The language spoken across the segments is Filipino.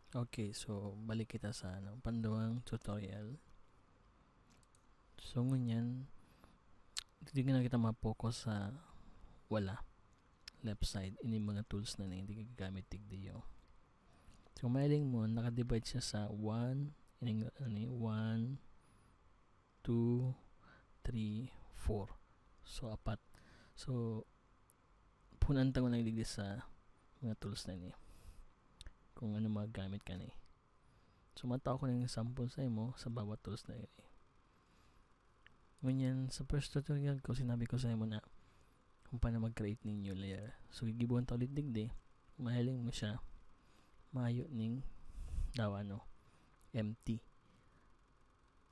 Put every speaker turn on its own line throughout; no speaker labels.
Okay, so balik kita sa panduang tutorial. So ngunyan, hindi na kita ma-focus sa wala left side ini mga tools na hindi gagamit tigdiyo. So mailing mo naka-divide siya sa 1 ining 1 2 3 4. So apat. So punan ta ko nang digdi sa mga tools na ni. Kung ano magagamit ka ni. So mataw ko ng sample sa imo sa bawat tools na ini. Ngunyan sa first tutorial ko sinabi ko sa imo na kung paano mag-create ng new layer. So gigibuan ta ulit digdi. Mahiling mo siya mayo ning daw empty.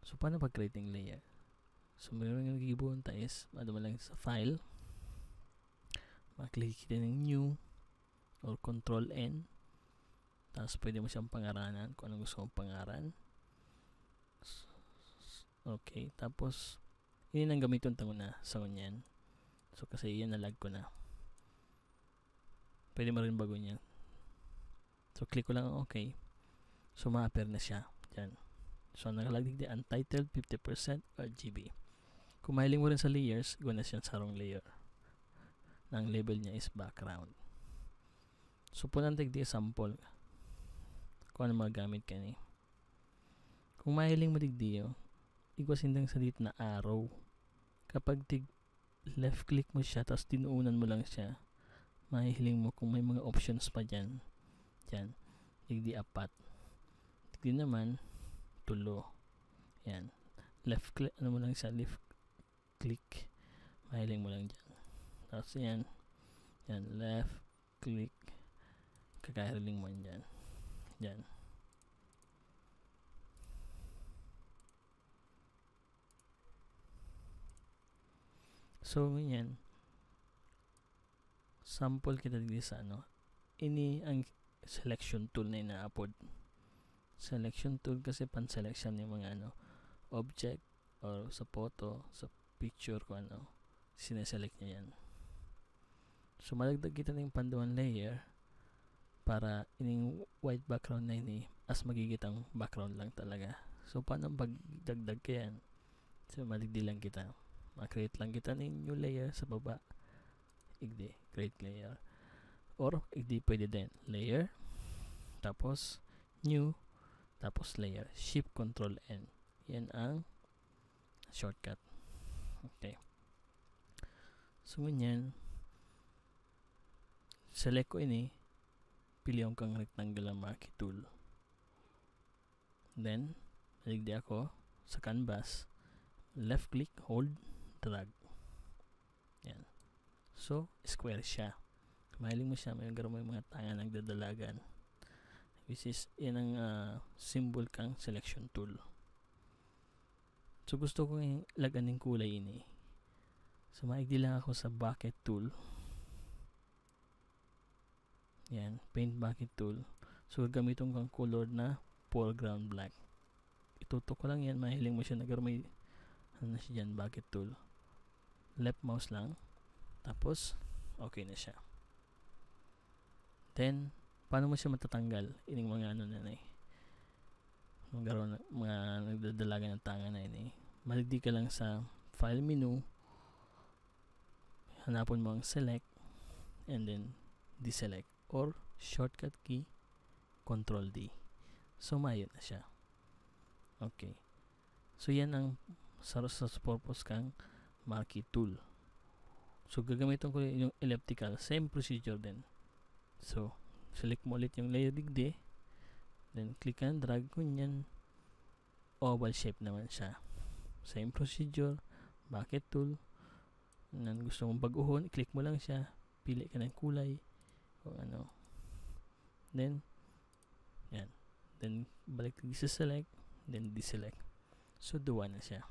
So paano pag-create ng layer? So mayroon yung gigibuan ta is mo lang sa file, maklik kita ng new or control N, tapos pwede mo siyang pangaranan kung anong gusto mong pangaran. Okay, tapos yun ang gamiton tango na sa kunyan. So kasi yan nalag ko na. Pwede mo rin bago niyan. So click ko lang ang okay. So ma-appear na siya. Yan. So nakalagdig di untitled 50% RGB. Kung mahiling mo rin sa layers, guna siya sa wrong layer. Ang label niya is background. So punan tig di sample kung ano magamit ka ni. Kung mahiling mo digdiyo, igwasin lang sa dito na arrow. Kapag left click mo siya tapos tinuunan mo lang siya, mahihiling mo kung may mga options pa dyan. Yan. Digdi apat. Digdi naman tulo. Yan. Left click, mo lang siya, left click. Mahiling mo lang dyan. Tapos yan. Yan. Left click. Kakahiling mo dyan. Yan. So, yan. Sample kita dito sa ini ang selection tool na ina-upload. Selection tool kasi pan-selection yung mga object or sa photo, sa picture ko sineselect niya yan. So, malagdag kita ng panduan layer para ining white background na ini as magigitang background lang talaga. So, paano pagdagdag ka yan? So, maligdi lang kita. Ma-create lang kita ng new layer sa baba. Igdi, create layer. Or, igdi pwede din. Layer, tapos, new, tapos layer. Shift, Control, N. Yan ang shortcut. Okay. So, ganyan. Select ko ini. Pili yung kang rectangular marquee tool. Then, maligdi ako sa canvas. Left click, hold, drag. Yan. So, square siya. Mahiling mo siya, may garo mo yung mga tanga nagdadalagan. Which is, yan ang symbol kang selection tool. So, gusto kong lagan ng kulay ini. So, maigdi lang ako sa bucket tool. Yan, paint bucket tool. So, gamiton kang color na foreground black. Itutok ko lang yan, mahiling mo siya, nagaro may siya dyan, bucket tool. Left mouse lang. Tapos, okay na siya. Then, paano mo siya matatanggal? Ining mga mga nagdadalaga ng tanga na ini. Maligdi ka lang sa file menu. Hanapon mo ang select and then deselect or shortcut key Control D. So, mayot na siya. Okay. So, yan ang sa purpose kang marquee tool. So, gagamitin ko yung elliptical. Same procedure din. So, select mo ulit yung layer digdi. Then, click and drag ko yan. Oval shape naman siya. Same procedure. Bucket tool. Nan gusto mong baguhon, click mo lang siya. Pili ka ng kulay. Kung Then, yan. Then, balik sa select. Then, deselect. So, duwa na siya.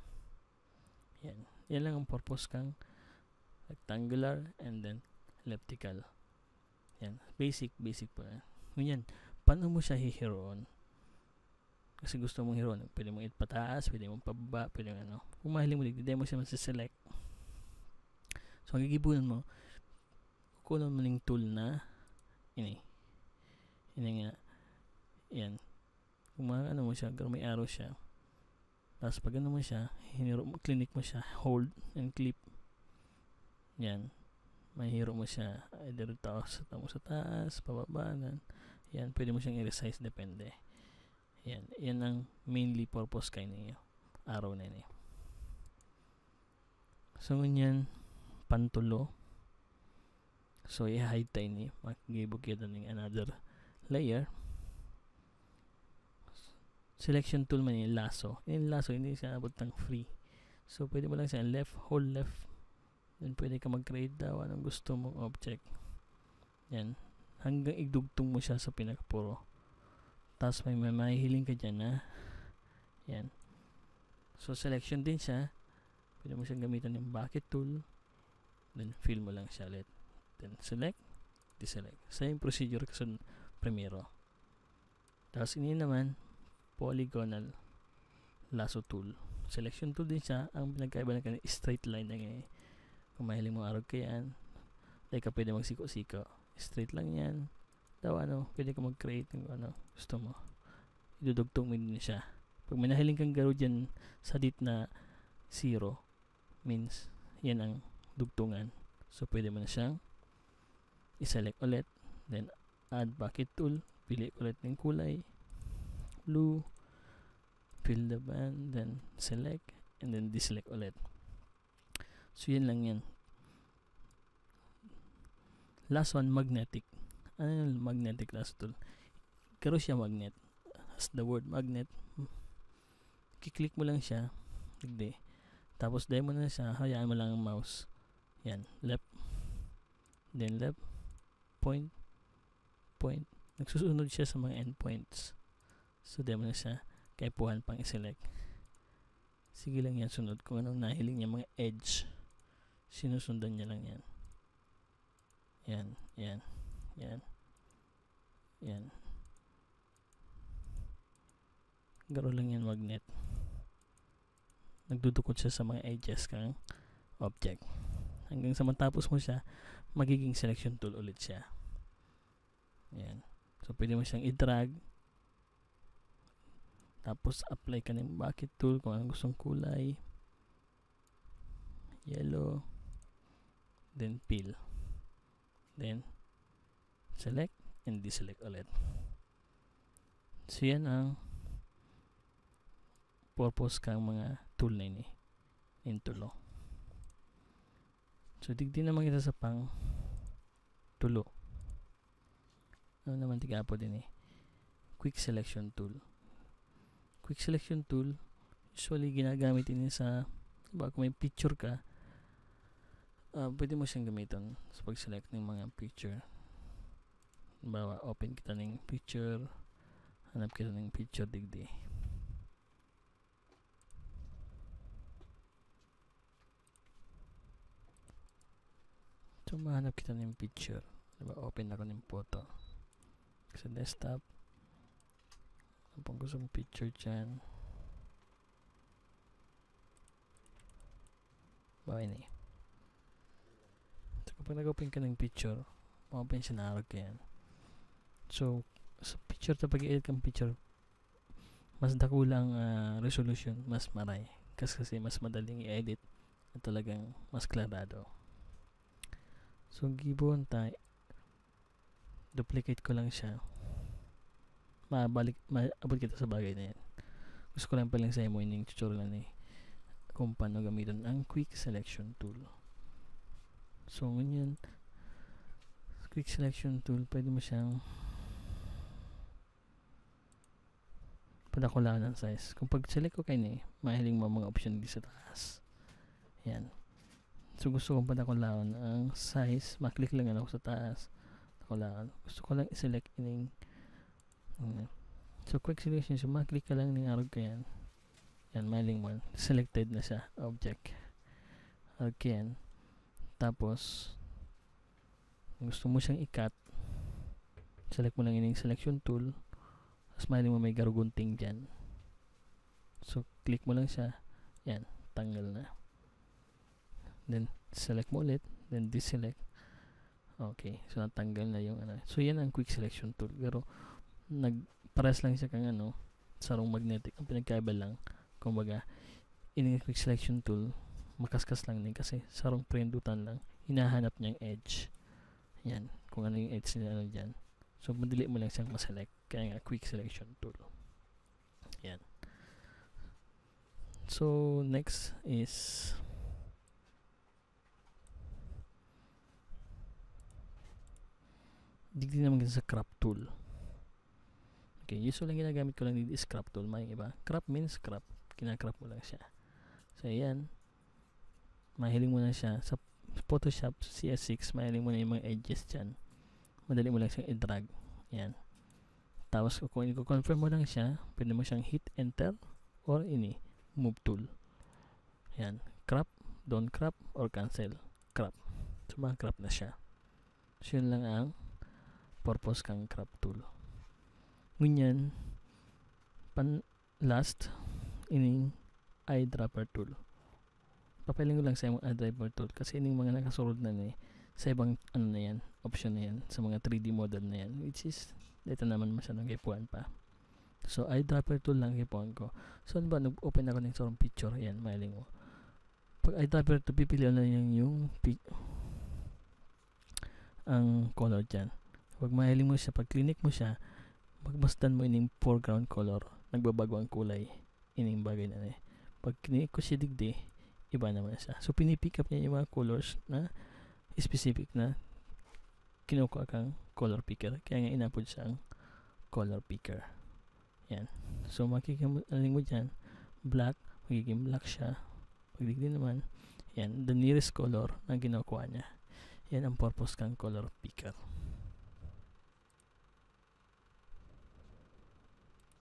Yan. Yan lang ang purpose kang rectangular and then elliptical. Yan. Basic po yan. Ganyan. Paano mo siya hihiroon? Kasi gusto mong hiroon. Pwede mong ipataas, pwede mong pababa, pwede mong Kung mahiling mo, hindi mo siya masiselect. So, ang gigibunan mo, kukunan mo ng tool na ini nga Yan. Kung ano mo siya, may arrow siya. Tapos pag ano mo siya, click mo siya, hold and clip. Yan. Mahihiro mo siya either sa taas, pababa, yan, pwede mo siyang i-resize, depende. Yan ang mainly purpose kay niyo araw na niyo. So ngunyan pantulo, so i-hide tayo ni mag-gibog kita ng another layer. Selection tool man yung lasso. Yung lasso hindi siya abot ng free, so pwede mo lang siya hold left. Then pwede ka mag-create daw anong gusto mong object. Yan. Hanggang igdugtong mo siya sa pinakapuro. Tapos may mahihiling ka dyan na. Yan. So selection din siya. Pwede mo siyang gamitan yung bucket tool. Then fill mo lang siya ulit. Then select, deselect. Same procedure kasi primero. Tapos ini naman polygonal lasso tool. Selection tool din siya. Ang pinagkaiba na kanina straight line na ngayon. Kung mahiling mo arog ka yan, like ka pwede magsiko-siko, straight lang yan. Daw pwede ka mag-create ng gusto mo. Idudugtong mo din siya. Pag may nahiling kang garo dyan sa dit na 0, means yan ang dugtungan. So pwede mo na siyang i-select ulit, then add bucket tool, pili ulit ng kulay, blue, fill the band, then select, and then deselect ulit. So yan lang yan. Last one, magnetic. Ano yung magnetic lasso tool? Karo siya magnet. As the word magnet, kiklik mo lang siya, digdi. Tapos dahil mo na siya, hayaan mo lang ang mouse. Yan, left, then left, point. Nagsusunod siya sa mga endpoints. So dahil mo na siya, kaya puhan pang i-select. Sige lang yan, sunod kung anong nahiling niya, mga edge. Sinusundan niya lang yan. Yan. Garo lang yan magnet. Nagdudukot siya sa mga edges kang object. Hanggang sa matapos mo siya, magiging selection tool ulit siya. Yan. So pwede mo siyang i-drag. Tapos apply ka ng bucket tool kung anong gustong kulay. Yellow. Then fill. Then select and deselect ulit. So yan ang purpose kang mga tool na ini in tulo. So digdi naman kita sa pang tulo. Ano naman tigapo din quick selection tool. Quick selection tool usually ginagamit din sa kung may picture ka, pwede mo siyang gamitin sa pag-select ng mga picture. Bawa, open kita ng picture, hanap kita ng picture digdi. So, mahanap kita ng picture. Diba, open ako ng photo. Sa desktop, ano pang gusto mong picture dyan? Bawa ini. Kapag nag-open ka ng picture, ma-open siya na arag ka yan. So, sa picture, pag i-edit kang picture, mas dakulang resolution, mas maray. Kasi mas madaling i-edit at talagang mas klarado. So, gibon tayo, duplicate ko lang siya. Maabot kita sa bagay na yan. Gusto ko lang palang sa mo yung tutorial na kung paano gamitin ang quick selection tool. So, ganyan, quick selection tool, pwede mo siyang padakulaan ng size. Kung pag-select ko kayo mahiling mo mga option dito sa taas. Yan. So, gusto kong padakulaan ang size. Maklik lang ako sa taas. Padakulaan. Gusto ko lang i-select ining. So, quick selection. So, maklik ka lang ng arog ka yan. Yan, mahiling mo. Selected na siya. Object. Okay, yan. Tapos, gusto mo siyang i-cut, select mo lang yung selection tool, tapos mahiling mo may garugunting dyan. So, click mo lang siya, yan, tanggal na. Then, select mo ulit, then deselect. Okay, so natanggal na yung So, yan ang quick selection tool. Pero, Pares lang siya kang sarong magnetic. Ang pinagkaiba lang, kumbaga, in quick selection tool, makaskas lang din kasi sarong prindutan lang. Hinahanap niyang edge. Yan, kung ano yung edge nila dyan. So, madali mo lang siyang maselect. Kaya nga, quick selection tool. Yan. So, next is digdi naman sa crop tool. Okay, usually lang ginagamit ko lang dito is crop tool. May iba. Crop means crop. Kinakrop mo lang siya. So, ayan. Mahiling mo na siya. Sa Photoshop CS6, mahiling mo na yung mga edges dyan. Madali mo lang siyang i-drag. Ayan. Tapos, kung i-confirm mo lang siya, pwede mo siyang hit enter or move tool. Ayan. Crop, don't crop, or cancel. Crop. So, crop na siya. So, yun lang ang purpose kang crop tool. Ngunyan, last, eyedropper tool. Papailin ko lang sa yung eyedropper tool kasi yung mga nakasurod na sa ibang na yan, option na yan, sa mga 3D model na yan, which is, dito naman masyadong kipuan pa. So, eyedropper tool lang kipuan ko. So, ano ba, nag-open ako ng sorong picture, yan, mailing mo. Pag eyedropper tool, pipili na yung ang color dyan. Pag mahiling mo siya, pag clinic mo siya, magbastan mo ining foreground color, nagbabago ang kulay, ining bagay na Pag clinic ko siya digdi, iba naman siya. So, pinipick up niya yung mga colors na specific na kinukuha kang color picker. Kaya nga inapod siya ang color picker. Yan. So, makikamaling mo dyan, black, magiging black siya. Pag digdi naman, yan, the nearest color na kinukuha niya. Yan ang purpose kang color picker.